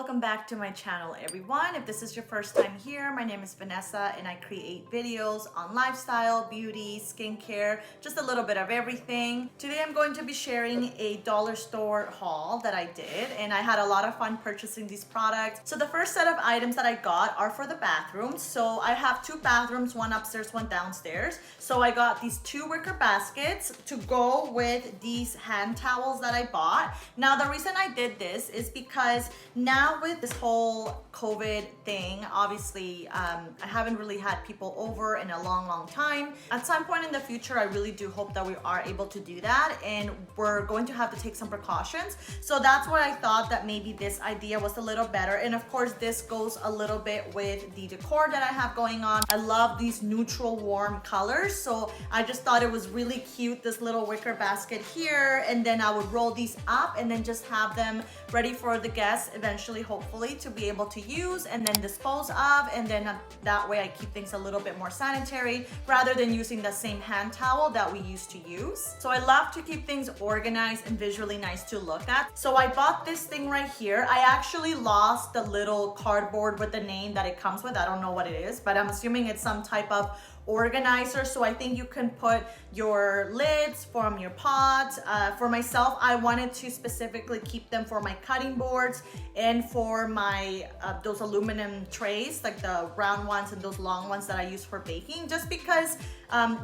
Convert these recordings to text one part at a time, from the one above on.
welcome back to my channel, everyone. If this is your first time here, my name is Vanessa and I create videos on lifestyle, beauty, skincare, just a little bit of everything. Today I'm going to be sharing a dollar store haul that I did, and I had a lot of fun purchasing these products. So the first set of items that I got are for the bathrooms. So I have two bathrooms, one upstairs, one downstairs. So I got these two wicker baskets to go with these hand towels that I bought. Now the reason I did this is because now with this whole COVID thing, obviously I haven't really had people over in a long time. At some point in the future, I really do hope that we are able to do that, and we're going to have to take some precautions. So that's why I thought that maybe this idea was a little better. And of course, this goes a little bit with the decor that I have going on. I love these neutral warm colors, so I just thought it was really cute, this little wicker basket here, and then I would roll these up and then just have them ready for the guests eventually, hopefully, to be able to use and then dispose of, and then that way I keep things a little bit more sanitary rather than using the same hand towel that we used to use. So I love to keep things organized and visually nice to look at. So I bought this thing right here. I actually lost the little cardboard with the name that it comes with. I don't know what it is, but I'm assuming it's some type of organizer. So I think you can put your lids from your pots. For myself, I wanted to specifically keep them for my cutting boards and for my those aluminum trays, like the round ones and those long ones that I use for baking, just because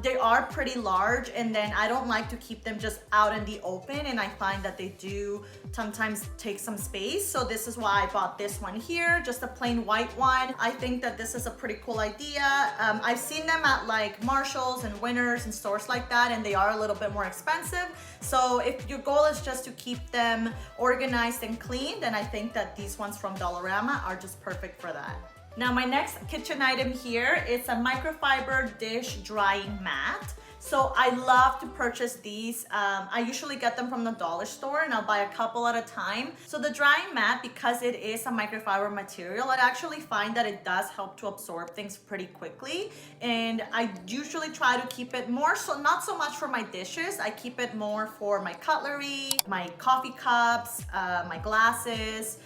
they are pretty large, and then I don't like to keep them just out in the open, and I find that they do sometimes take some space. So this is why I bought this one here, just a plain white one. I think that this is a pretty cool idea. I've seen them at like Marshalls and Winners and stores like that, and they are a little bit more expensive. So if your goal is just to keep them organized and clean, then I think that these ones from Dollorama are just perfect for that. Now my next kitchen item here is a microfiber dish drying mat. So I love to purchase these. I usually get them from the dollar store, and I'll buy a couple at a time. So the drying mat, because it is a microfiber material, I actually find that it does help to absorb things pretty quickly. And I usually try to keep it more, so not so much for my dishes. I keep it more for my cutlery, my coffee cups, my glasses,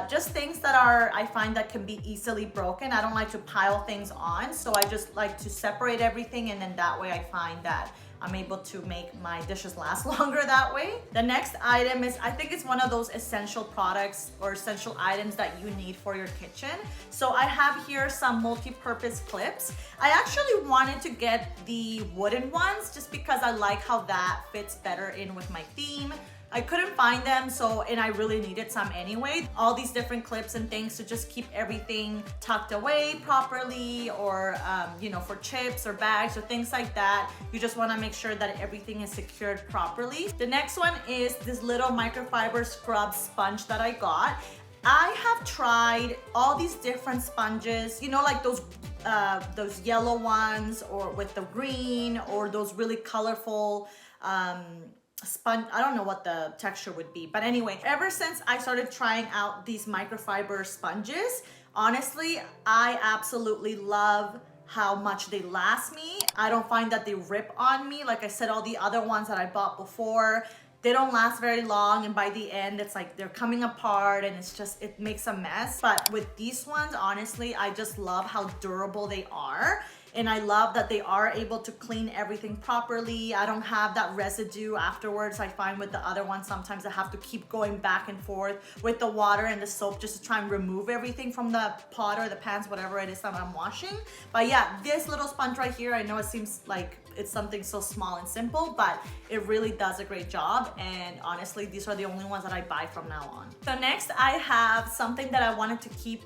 just things that I find that can be easily broken. I don't like to pile things on, so I just like to separate everything, and then that way I find that I'm able to make my dishes last longer that way. The next item is, I think it's one of those essential products or essential items that you need for your kitchen. So I have here some multi-purpose clips. I actually wanted to get the wooden ones just because I like how that fits better in with my theme. I couldn't find them, and I really needed some anyway. All these different clips and things to just keep everything tucked away properly, or you know, for chips or bags or things like that. You just wanna make sure that everything is secured properly. The next one is this little microfiber scrub sponge that I got. I have tried all these different sponges, you know, like those yellow ones, or with the green, or those really colorful sponge. I don't know what the texture would be, but anyway, ever since I started trying out these microfiber sponges, honestly, I absolutely love how much they last me. I don't find that they rip on me. Like I said, all the other ones that I bought before, they don't last very long, and by the end it's like they're coming apart, and it makes a mess. But with these ones, honestly, I just love how durable they are. And I love that they are able to clean everything properly. I don't have that residue afterwards. I find with the other ones, sometimes I have to keep going back and forth with the water and the soap just to try and remove everything from the pot or the pans, whatever it is that I'm washing. But yeah, this little sponge right here, I know it seems like it's something so small and simple, but it really does a great job. And honestly, these are the only ones that I buy from now on. So next, I have something that I wanted to keep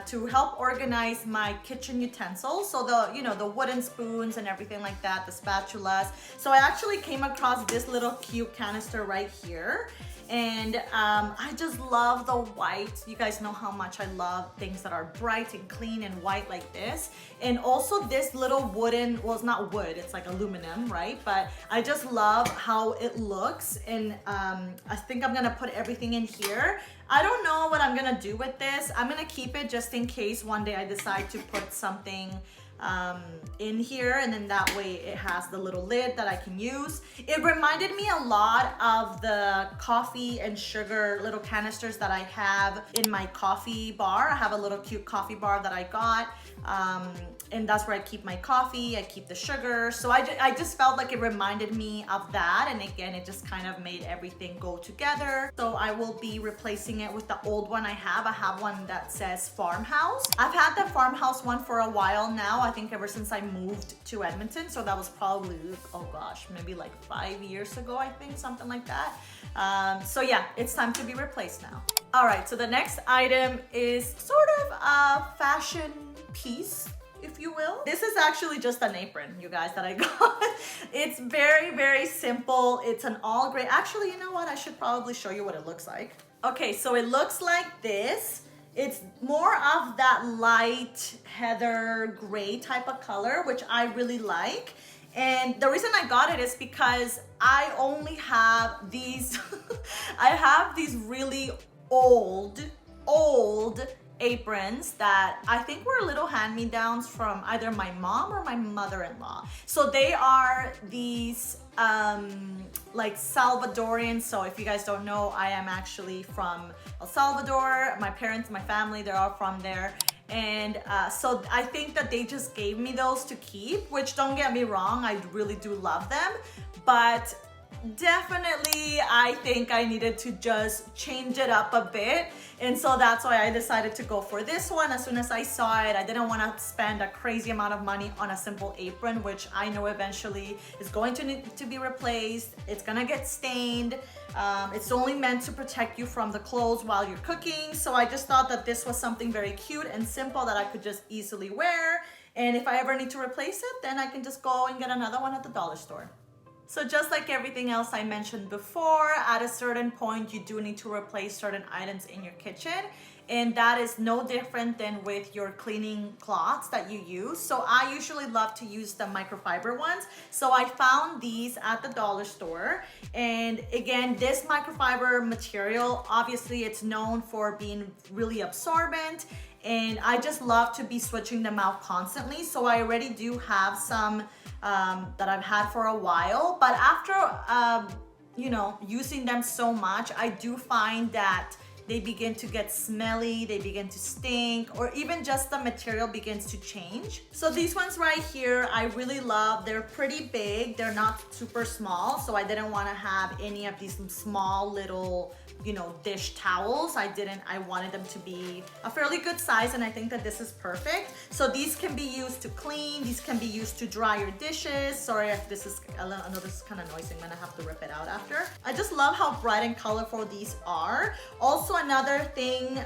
to help organize my kitchen utensils. So the wooden spoons and everything like that, the spatulas. So I actually came across this little cute canister right here. And I just love the white. You guys know how much I love things that are bright and clean and white like this. And also this little wooden, well, it's not wood, it's like aluminum, right? But I just love how it looks. And I think I'm gonna put everything in here. I don't know what I'm gonna do with this. I'm gonna keep it just in case one day I decide to put something in here, and then that way it has the little lid that I can use. It reminded me a lot of the coffee and sugar little canisters that I have in my coffee bar. I have a little cute coffee bar that I got, and that's where I keep my coffee, I keep the sugar. So I just felt like it reminded me of that, and again, it just kind of made everything go together. So I will be replacing it with the old one I have. I have one that says Farmhouse. I've had the Farmhouse one for a while now, I think ever since I moved to Edmonton. So that was probably, oh gosh, maybe like 5 years ago, I think, something like that. So yeah, it's time to be replaced now. All right, so the next item is sort of a fashion piece, if you will. This is actually just an apron, you guys, that I got. It's very, very simple. It's an all gray. Actually, you know what? I should probably show you what it looks like. Okay, so it looks like this. It's more of that light heather gray type of color, which I really like. And the reason I got it is because I only have these, I have these really old aprons that I think were little hand-me-downs from either my mom or my mother-in-law. So they are these like Salvadorian. So if you guys don't know, I am actually from El Salvador. My parents, my family, they're all from there. And so I think that they just gave me those to keep, which, don't get me wrong, I really do love them, but definitely I think I needed to just change it up a bit. And so that's why I decided to go for this one. As soon as I saw it, I didn't want to spend a crazy amount of money on a simple apron, which I know eventually is going to need to be replaced. It's gonna get stained. It's only meant to protect you from the clothes while you're cooking. So I just thought that this was something very cute and simple that I could just easily wear. And if I ever need to replace it, then I can just go and get another one at the dollar store. So just like everything else I mentioned before, at a certain point, you do need to replace certain items in your kitchen. And that is no different than with your cleaning cloths that you use. So I usually love to use the microfiber ones. So I found these at the dollar store. And again, this microfiber material, obviously it's known for being really absorbent. And I just love to be switching them out constantly. So I already do have some that I've had for a while, but after you know, using them so much, I do find that they begin to get smelly, they begin to stink, or even just the material begins to change. So these ones right here, I really love. They're pretty big, they're not super small, so I didn't want to have any of these small little, you know, dish towels. I wanted them to be a fairly good size, and I think that this is perfect. So these can be used to clean, these can be used to dry your dishes. Sorry if this is, I know this is kind of noisy, I'm gonna have to rip it out after. I just love how bright and colorful these are. Also another thing,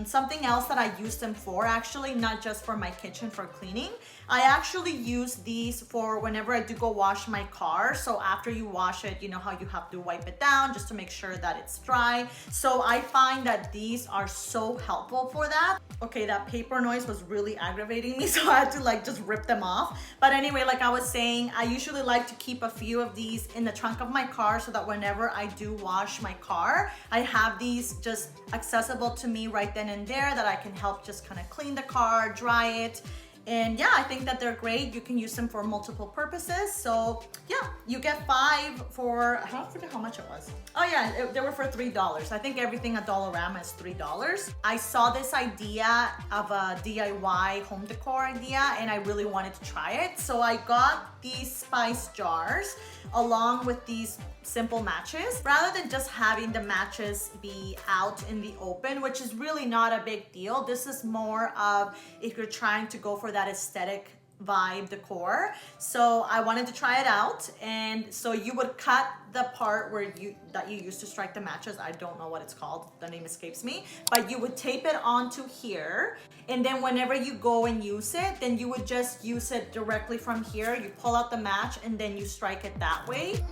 something else that I use them for, actually, not just for my kitchen, for cleaning. I actually use these for whenever I do go wash my car. So after you wash it, you know how you have to wipe it down just to make sure that it's dry. So I find that these are so helpful for that. Okay, that paper noise was really aggravating me, so I had to like just rip them off. But anyway, like I was saying, I usually like to keep a few of these in the trunk of my car so that whenever I do wash my car, I have these just accessible to me right then and there, that I can help just kind of clean the car, dry it. And yeah, I think that they're great. You can use them for multiple purposes. So yeah, you get 5 for, I don't forget how much it was. Oh yeah, they were for $3. I think everything at Dollarama is $3. I saw this idea of a DIY home decor idea, and I really wanted to try it. So I got these spice jars along with these simple matches, rather than just having the matches be out in the open, which is really not a big deal. This is more of if you're trying to go for that aesthetic vibe decor. So I wanted to try it out, and so you would cut the part where you used to strike the matches. I don't know what it's called, the name escapes me, but you would tape it onto here, and then whenever you go and use it, then you would just use it directly from here. You pull out the match and then you strike it that way.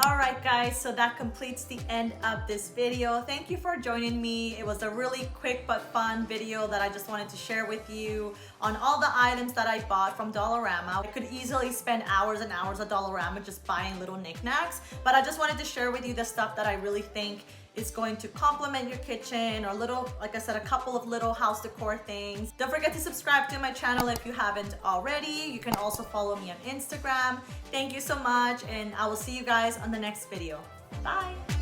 All right, guys, so that completes the end of this video. Thank you for joining me. It was a really quick but fun video that I just wanted to share with you on all the items that I bought from Dollarama. I could easily spend hours and hours at Dollarama just buying little knickknacks, but I just wanted to share with you the stuff that I really think is going to complement your kitchen or little, like I said, a couple of little house decor things. Don't forget to subscribe to my channel if you haven't already. You can also follow me on Instagram. Thank you so much, and I will see you guys on the next video. Bye.